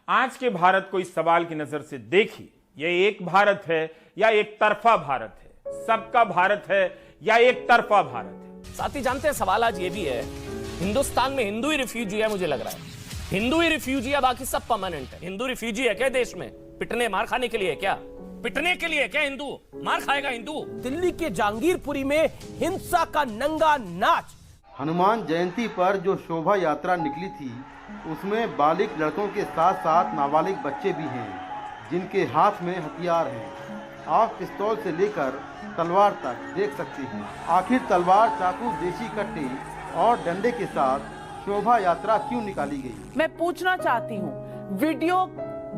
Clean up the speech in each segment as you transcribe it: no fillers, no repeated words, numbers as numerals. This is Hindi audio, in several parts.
आज के भारत को इस सवाल की नजर से देखिए, यह एक भारत है या एक तरफा भारत है, सबका भारत है या एक तरफा भारत है। साथ ही जानते हैं सवाल आज ये भी है, हिंदुस्तान में हिंदू ही रिफ्यूजी है, मुझे लग रहा है हिंदू ही रिफ्यूजी है, बाकी सब परमानेंट है। हिंदू रिफ्यूजी है क्या देश में? पिटने मार खाने के लिए क्या? पिटने के लिए क्या हिंदू मार खाएगा? हिंदू दिल्ली के जहांगीरपुरी में हिंसा का नंगा नाच। हनुमान जयंती पर जो शोभा यात्रा निकली थी उसमें बालिग लड़कों के साथ साथ नाबालिग बच्चे भी हैं जिनके हाथ में हथियार हैं। आप पिस्तौल से लेकर तलवार तक देख सकते हैं। आखिर तलवार, चाकू, देशी कट्टे और डंडे के साथ शोभा यात्रा क्यों निकाली गई? मैं पूछना चाहती हूँ, वीडियो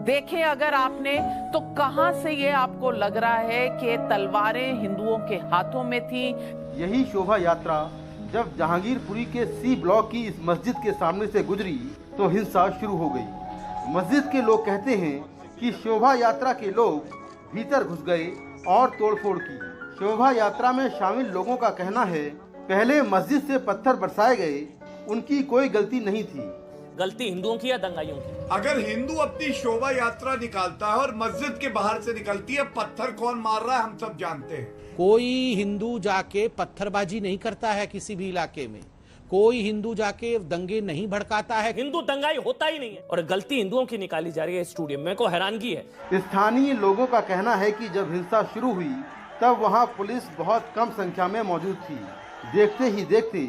देखें अगर आपने तो कहां से ये आपको लग रहा है कि तलवारें हिंदुओं के हाथों में थी? यही शोभा यात्रा जब जहांगीरपुरी के सी ब्लॉक की इस मस्जिद के सामने से गुजरी तो हिंसा शुरू हो गई। मस्जिद के लोग कहते हैं कि शोभा यात्रा के लोग भीतर घुस गए और तोड़फोड़ की। शोभा यात्रा में शामिल लोगों का कहना है पहले मस्जिद से पत्थर बरसाए गए, उनकी कोई गलती नहीं थी। गलती हिंदुओं की या दंगाइयों की? अगर हिंदू अपनी शोभा यात्रा निकालता है और मस्जिद के बाहर से निकलती है, पत्थर कौन मार रहा है हम सब जानते हैं। कोई हिंदू जाके पत्थरबाजी नहीं करता है किसी भी इलाके में, कोई हिंदू जाके दंगे नहीं भड़काता है। हिंदू दंगाई होता ही नहीं है और गलती हिंदुओं की निकाली जा रही है। स्टूडियो में को हैरानगी है। स्थानीय लोगों का कहना है कि जब हिंसा शुरू हुई तब वहां पुलिस बहुत कम संख्या में मौजूद थी। देखते ही देखते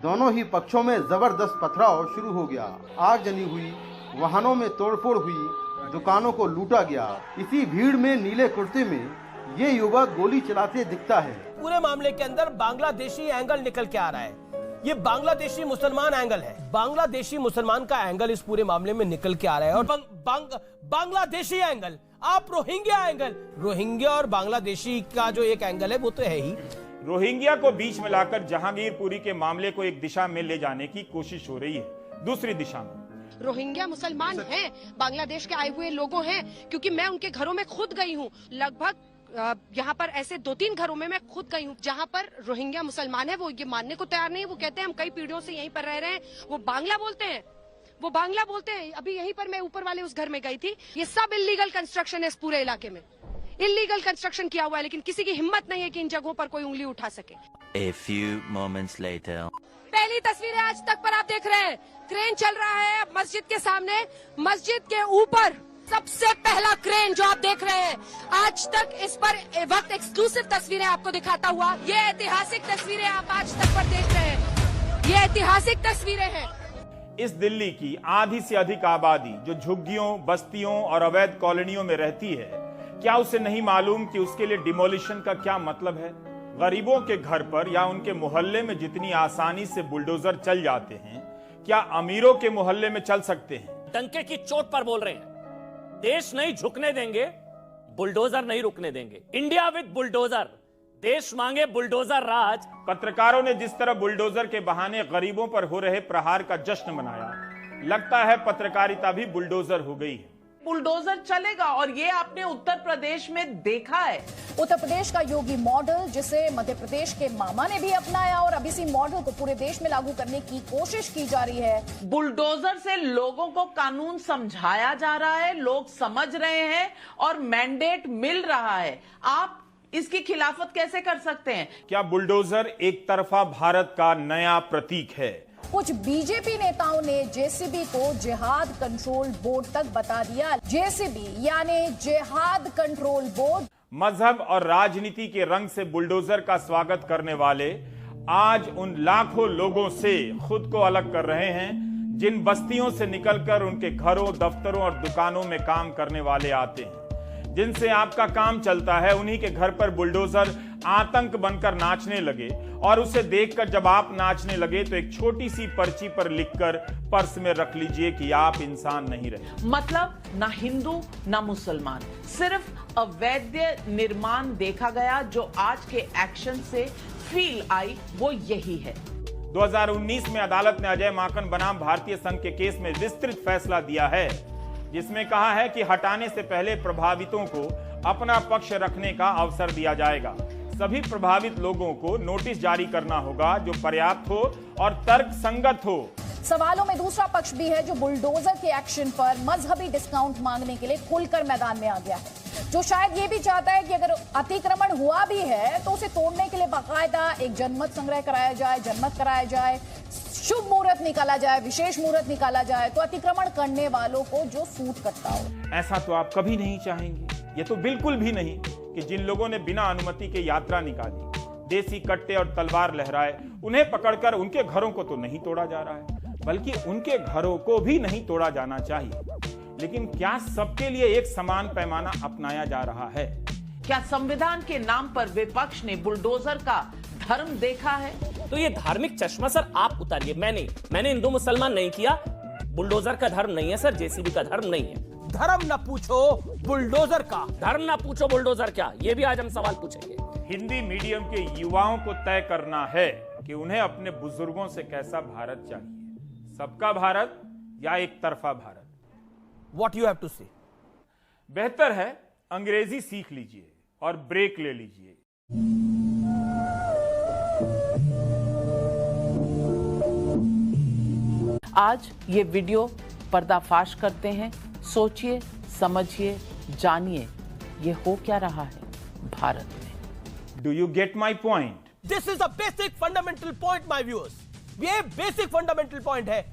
दोनों ही पक्षों में जबरदस्त पथराव शुरू हो गया। आगजनी हुई, वाहनों में तोड़फोड़ हुई, दुकानों को लूटा गया। इसी भीड़ में नीले कुर्ते में ये युवक गोली चलाते दिखता है। पूरे मामले के अंदर बांग्लादेशी एंगल निकल के आ रहा है। ये बांग्लादेशी मुसलमान एंगल है। बांग्लादेशी मुसलमान का एंगल इस पूरे मामले में निकल के आ रहा है। और बांग्लादेशी एंगल, आप रोहिंग्या एंगल, रोहिंग्या और बांग्लादेशी का जो एक एंगल है वो तो है ही। रोहिंग्या को बीच में लाकर जहांगीरपुरी के मामले को एक दिशा में ले जाने की कोशिश हो रही है, दूसरी दिशा में। रोहिंग्या मुसलमान हैं, बांग्लादेश के आए हुए लोगों हैं, क्योंकि मैं उनके घरों में खुद गई हूँ। लगभग यहाँ पर ऐसे 2-3 घरों में मैं खुद गई हूँ जहाँ पर रोहिंग्या मुसलमान है। वो ये मानने को तैयार नहीं है। वो कहते हैं हम कई पीढ़ियों से यहीं पर रह रहे हैं। वो बांग्ला बोलते हैं, वो बांग्ला बोलते हैं। अभी यहीं पर मैं ऊपर वाले उस घर में गई थी। ये सब इल्लीगल कंस्ट्रक्शन है, इस पूरे इलाके में इल्लीगल कंस्ट्रक्शन किया हुआ है, लेकिन किसी की हिम्मत नहीं है कि इन जगहों पर कोई उंगली उठा सके। A few moments later. पहली तस्वीरें आज तक पर आप देख रहे हैं, क्रेन चल रहा है मस्जिद के सामने। मस्जिद के ऊपर सबसे पहला क्रेन जो आप देख रहे हैं, आज तक इस पर वक्त एक्सक्लूसिव तस्वीरें आपको दिखाता हुआ। ये ऐतिहासिक तस्वीरें आप आज तक पर देख रहे हैं, ये ऐतिहासिक तस्वीरें हैं। इस दिल्ली की आधी से अधिक आबादी जो झुग्गियों, बस्तियों और अवैध कॉलोनियों में रहती है, क्या उसे नहीं मालूम कि उसके लिए डिमोलिशन का क्या मतलब है? गरीबों के घर पर या उनके मोहल्ले में जितनी आसानी से बुलडोजर चल जाते हैं, क्या अमीरों के मोहल्ले में चल सकते हैं? डंके की चोट पर बोल रहे हैं, देश नहीं झुकने देंगे, बुलडोजर नहीं रुकने देंगे। इंडिया विद बुलडोजर, देश मांगे बुलडोजर राज। पत्रकारों ने जिस तरह बुलडोजर के बहाने गरीबों पर हो रहे प्रहार का जश्न मनाया, लगता है पत्रकारिता भी बुलडोजर हो गई है। बुलडोजर चलेगा और ये आपने उत्तर प्रदेश में देखा है। उत्तर प्रदेश का योगी मॉडल, जिसे मध्य प्रदेश के मामा ने भी अपनाया और अब इसी मॉडल को पूरे देश में लागू करने की कोशिश की जा रही है। बुलडोजर से लोगों को कानून समझाया जा रहा है, लोग समझ रहे हैं और मैंडेट मिल रहा है। आप इसकी खिलाफत कैसे कर सकते हैं? क्या बुलडोजर एक तरफा भारत का नया प्रतीक है? कुछ बीजेपी नेताओं ने जेसीबी को जिहाद कंट्रोल बोर्ड तक बता दिया। जेसीबी यानी जिहाद कंट्रोल बोर्ड। मजहब और राजनीति के रंग से बुलडोजर का स्वागत करने वाले आज उन लाखों लोगों से खुद को अलग कर रहे हैं जिन बस्तियों से निकलकर उनके घरों, दफ्तरों और दुकानों में काम करने वाले आते हैं। जिनसे आपका काम चलता है, उन्हीं के घर पर बुलडोजर आतंक बनकर नाचने लगे और उसे देखकर जब आप नाचने लगे तो एक छोटी सी पर्ची पर लिखकर पर्स में रख लीजिए कि आप इंसान नहीं रहे। मतलब ना हिंदू ना मुसलमान, सिर्फ अवैध निर्माण देखा गया। जो आज के एक्शन से फील आई वो यही है। 2019 में अदालत ने अजय माकन बनाम भारतीय संघ के केस में विस्तृत फैसला दिया है, जिसमें कहा है कि हटाने से पहले प्रभावितों को अपना पक्ष रखने का अवसर दिया जाएगा। सभी प्रभावित लोगों को नोटिस जारी करना होगा जो पर्याप्त हो और तर्क संगत हो। सवालों में दूसरा पक्ष भी है जो बुलडोजर के एक्शन पर मजहबी डिस्काउंट मांगने के लिए खुलकर मैदान में आ गया है, जो शायद ये भी चाहता है कि अगर अतिक्रमण हुआ भी है तो उसे तोड़ने के लिए बाकायदा एक जनमत संग्रह कराया जाए, जनमत कराया जाए, शुभ मुहूर्त निकाला जाए, विशेष मुहूर्त निकाला जाए तो अतिक्रमण करने वालों को जो सूट करता हो। ऐसा तो आप कभी नहीं चाहेंगे, ये तो बिल्कुल भी नहीं कि जिन लोगों ने बिना अनुमति के यात्रा निकाली, देसी कट्टे और तलवार लहराए, उन्हें पकड़कर उनके घरों को तो नहीं तोड़ा जा रहा है, बल्कि उनके घरों को भी नहीं तोड़ा जाना चाहिए। लेकिन क्या सबके लिए एक समान पैमाना अपनाया जा रहा है? क्या संविधान के नाम पर विपक्ष ने बुलडोजर का धर्म देखा है? तो ये धार्मिक चश्मा सर आप उतारिए, मैंने हिंदू मुसलमान नहीं किया। बुलडोजर का धर्म नहीं है सर, जेसीबी का धर्म नहीं है। धर्म न पूछो बुलडोजर का, धर्म ना पूछो बुलडोजर क्या, ये भी आज हम सवाल पूछेंगे। हिंदी मीडियम के युवाओं को तय करना है कि उन्हें अपने बुजुर्गों से कैसा भारत चाहिए, सबका भारत या एक तरफा Bharat. What you have to say? बेहतर है अंग्रेजी सीख लीजिए और ब्रेक ले लीजिए। आज ये वीडियो पर्दाफाश करते हैं। सोचिए, समझिए, जानिए ये हो क्या रहा है भारत में। Do you get my point? This is a basic fundamental point, my viewers. ये बेसिक फंडामेंटल पॉइंट है।